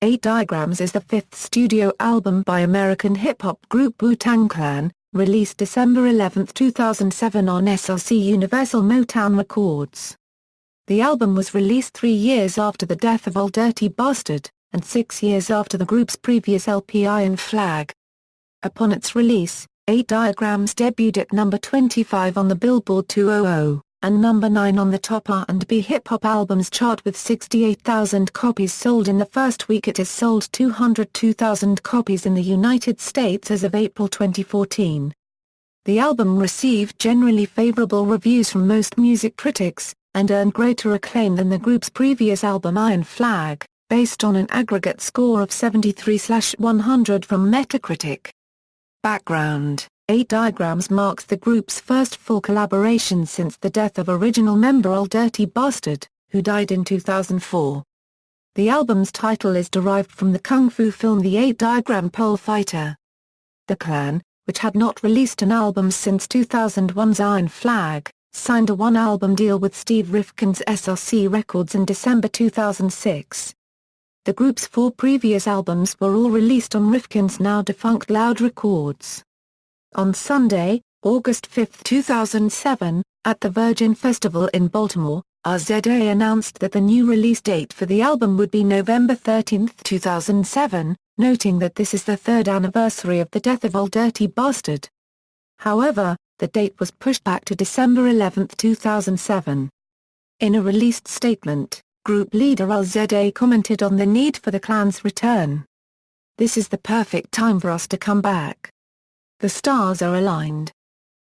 8 Diagrams is the fifth studio album by American hip-hop group Wu-Tang Clan, released December 11, 2007 on SRC Universal Motown Records. The album was released 3 years after the death of Ol' Dirty Bastard, and 6 years after the group's previous LP Iron Flag. Upon its release, 8 Diagrams debuted at number 25 on the Billboard 200, and number 9 on the top R&B hip-hop albums chart with 68,000 copies sold in the first week. It has sold 202,000 copies in the United States as of April 2014. The album received generally favorable reviews from most music critics, and earned greater acclaim than the group's previous album Iron Flag, based on an aggregate score of 73/100 from Metacritic. Background: 8 Diagrams marks the group's first full collaboration since the death of original member Ol' Dirty Bastard, who died in 2004. The album's title is derived from the kung fu film The 8 Diagram Pole Fighter. The Clan, which had not released an album since 2001's Iron Flag, signed a one-album deal with Steve Rifkin's SRC Records in December 2006. The group's 4 previous albums were all released on Rifkin's now-defunct Loud Records. On Sunday, August 5, 2007, at the Virgin Festival in Baltimore, RZA announced that the new release date for the album would be November 13, 2007, noting that this is the 3rd anniversary of the death of Ol' Dirty Bastard. However, the date was pushed back to December 11, 2007. In a released statement, group leader RZA commented on the need for the Clan's return. "This is the perfect time for us to come back. The stars are aligned.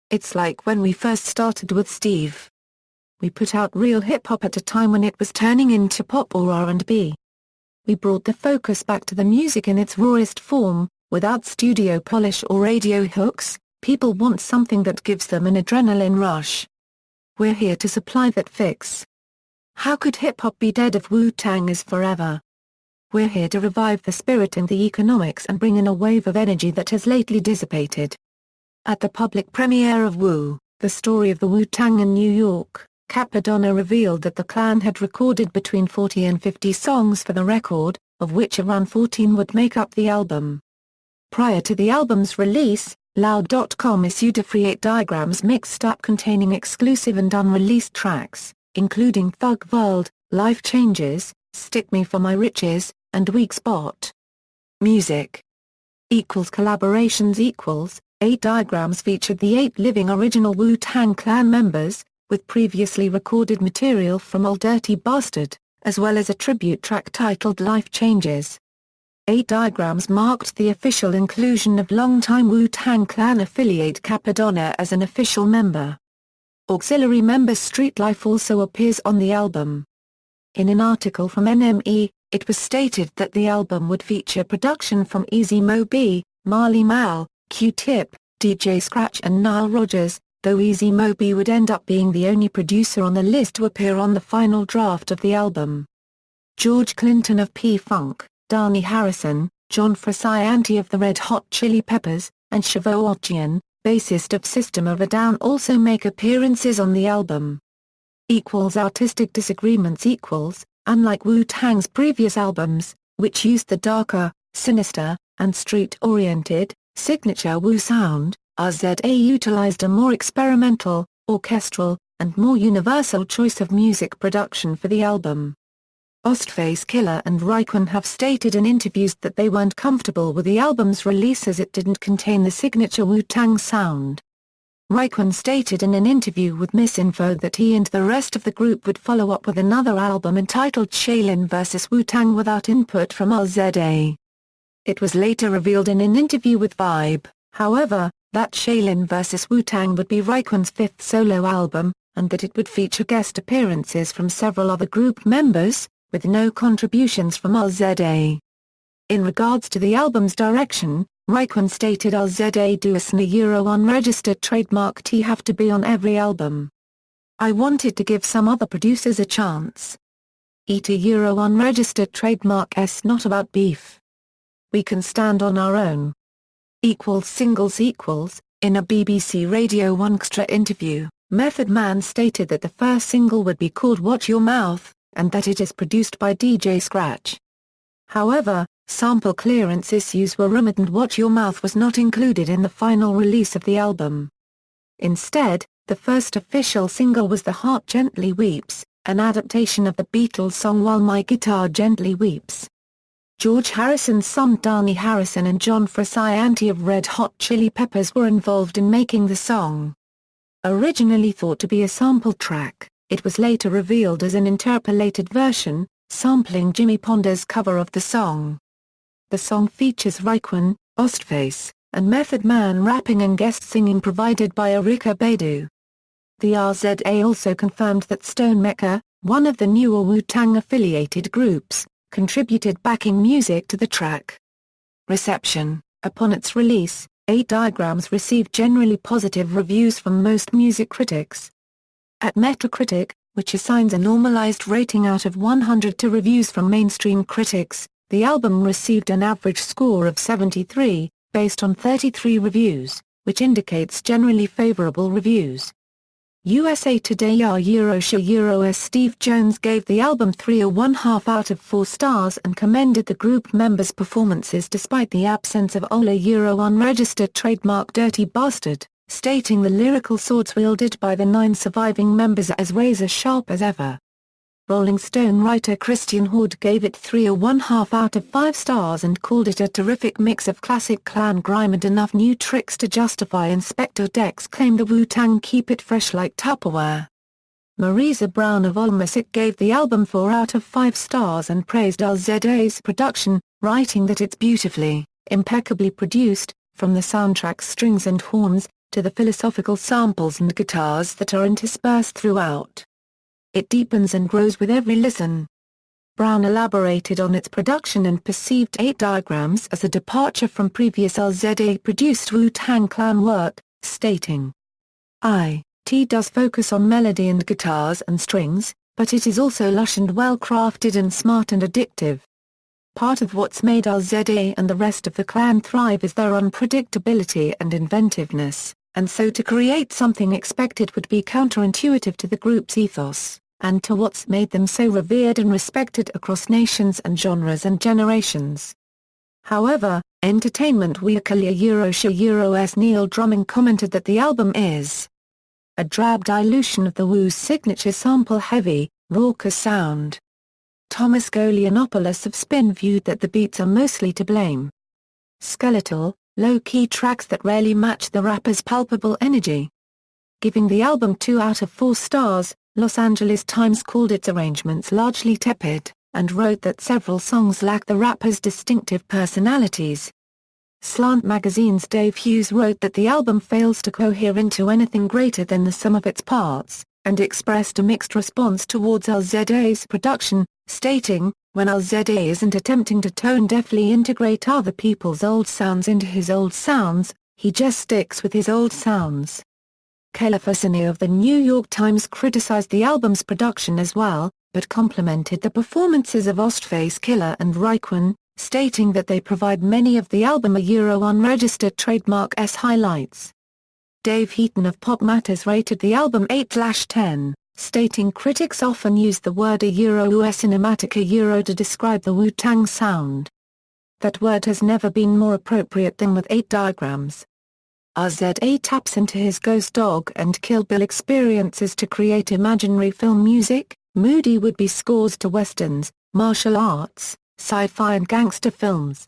It's like when we first started with Steve. We put out real hip-hop at a time when it was turning into pop or R&B. We brought the focus back to the music in its rawest form, without studio polish or radio hooks. People want something that gives them an adrenaline rush. We're here to supply that fix. How could hip-hop be dead if Wu-Tang is forever? We're here to revive the spirit and the economics and bring in a wave of energy that has lately dissipated." At the public premiere of Wu, the story of the Wu-Tang in New York, Cappadonna revealed that the Clan had recorded between 40 and 50 songs for the record, of which around 14 would make up the album. Prior to the album's release, Loud.com issued a free 8 Diagrams mixtape containing exclusive and unreleased tracks, including Thug World, Life Changes, Stick Me for My Riches, and Weak Spot. Music collaborations 8 Diagrams featured the 8 living original Wu-Tang Clan members, with previously recorded material from Ol' Dirty Bastard, as well as a tribute track titled Life Changes. 8 Diagrams marked the official inclusion of longtime Wu-Tang Clan affiliate Cappadonna as an official member. Auxiliary member Street Life also appears on the album. In an article from NME, it was stated that the album would feature production from Easy Mo Bee, Marley Marl, Q-Tip, DJ Scratch and Nile Rodgers, though Easy Mo Bee would end up being the only producer on the list to appear on the final draft of the album. George Clinton of P-Funk, Dhani Harrison, John Frusciante of the Red Hot Chili Peppers, and Shavo Odjian, bassist of System of a Down, also make appearances on the album. Artistic disagreements Unlike Wu-Tang's previous albums, which used the darker, sinister, and street-oriented, signature Wu sound, RZA utilized a more experimental, orchestral, and more universal choice of music production for the album. Ghostface Killah and Raekwon have stated in interviews that they weren't comfortable with the album's release as it didn't contain the signature Wu-Tang sound. Raekwon stated in an interview with Misinfo that he and the rest of the group would follow up with another album entitled Shaolin vs. Wu-Tang without input from RZA. It was later revealed in an interview with Vibe, however, that Shaolin vs. Wu-Tang would be Raekwon's 5th solo album, and that it would feature guest appearances from several other group members, with no contributions from RZA. In regards to the album's direction, Raekwon stated RZA do us an unregistered trademark T have to be on every album. I wanted to give some other producers a chance. Unregistered trademark S not about beef. We can stand on our own. Singles In a BBC Radio 1 Extra interview, Method Man stated that the first single would be called Watch Your Mouth, and that it is produced by DJ Scratch. However, sample clearance issues were rumored and Watch Your Mouth was not included in the final release of the album. Instead, the first official single was The Heart Gently Weeps, an adaptation of the Beatles' song While My Guitar Gently Weeps. George Harrison's son Dhani Harrison and John Frusciante of Red Hot Chili Peppers were involved in making the song. Originally thought to be a sample track, it was later revealed as an interpolated version, sampling Jimmy Ponder's cover of the song. The song features Raekwon, Ghostface, and Method Man rapping and guest singing provided by Erykah Badu. The RZA also confirmed that Stone Mecca, one of the newer Wu-Tang affiliated groups, contributed backing music to the track. Reception: upon its release, 8 Diagrams received generally positive reviews from most music critics. At Metacritic, which assigns a normalized rating out of 100 to reviews from mainstream critics, the album received an average score of 73, based on 33 reviews, which indicates generally favorable reviews. USA Today Euro's Steve Jones gave the album 3.5 out of 4 stars and commended the group members' performances despite the absence of unregistered trademark Dirty Bastard, stating the lyrical swords wielded by the 9 surviving members are as razor-sharp as ever. Rolling Stone writer Christian Hood gave it 3.5 out of 5 stars and called it a terrific mix of classic Clan grime and enough new tricks to justify Inspector Deck's claim the Wu-Tang keep it fresh like Tupperware. Marisa Brown of AllMusic gave the album 4 out of 5 stars and praised RZA's production, writing that it's beautifully, impeccably produced, from the soundtrack's strings and horns, to the philosophical samples and guitars that are interspersed throughout. It deepens and grows with every listen. Brown elaborated on its production and perceived 8 Diagrams as a departure from previous RZA-produced Wu-Tang Clan work, stating, "It does focus on melody and guitars and strings, but it is also lush and well-crafted and smart and addictive. Part of what's made RZA and the rest of the Clan thrive is their unpredictability and inventiveness, and so to create something expected would be counterintuitive to the group's ethos, and to what's made them so revered and respected across nations and genres and generations." However, Entertainment Weekly Euro's Neil Drumming commented that the album is a drab dilution of the Wu's signature sample-heavy, raucous sound. Thomas Golianopoulos of Spin viewed that the beats are mostly to blame. Skeletal, low-key tracks that rarely match the rapper's palpable energy. Giving the album 2 out of 4 stars, Los Angeles Times called its arrangements largely tepid, and wrote that several songs lack the rapper's distinctive personalities. Slant Magazine's Dave Hughes wrote that the album fails to cohere into anything greater than the sum of its parts, and expressed a mixed response towards RZA's production, stating, "When RZA isn't attempting to tone-deafly integrate other people's old sounds into his old sounds, he just sticks with his old sounds." Kela Fasani of the New York Times criticized the album's production as well, but complimented the performances of Ghostface Killah and Raekwon, stating that they provide many of the album unregistered trademark's highlights. Dave Heaton of Pop Matters rated the album 8/10. Stating critics often use the word cinematic to describe the Wu-Tang sound. That word has never been more appropriate than with 8 Diagrams. RZA taps into his Ghost Dog and Kill Bill experiences to create imaginary film music, moody would-be scores to westerns, martial arts, sci-fi and gangster films.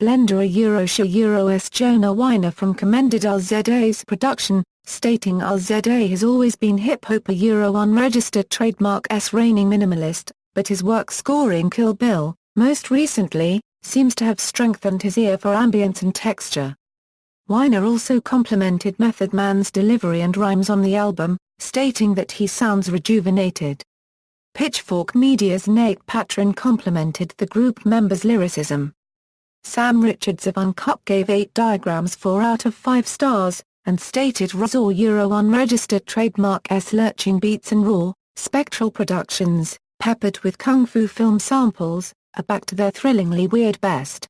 Blender Euro's Jonah Weiner from commended RZA's production, stating RZA has always been hip-hop unregistered trademark's reigning minimalist, but his work scoring Kill Bill, most recently, seems to have strengthened his ear for ambience and texture. Weiner also complimented Method Man's delivery and rhymes on the album, stating that he sounds rejuvenated. Pitchfork Media's Nate Patron complimented the group members' lyricism. Sam Richards of Uncut gave 8 Diagrams 4 out of 5 stars, and stated RZA unregistered trademark's lurching beats and raw, spectral productions, peppered with kung fu film samples, are back to their thrillingly weird best.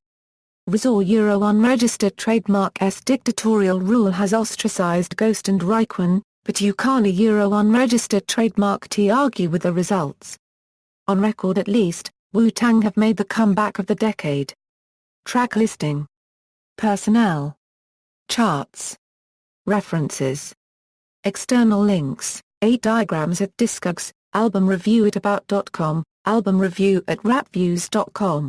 RZA unregistered trademark's dictatorial rule has ostracized Ghost and Raekwon, but you can't unregistered trademark argue with the results. On record at least, Wu-Tang have made the comeback of the decade. Track listing. Personnel. Charts. References. External links, 8 diagrams at Discogs, album review at about.com, album review at rapviews.com.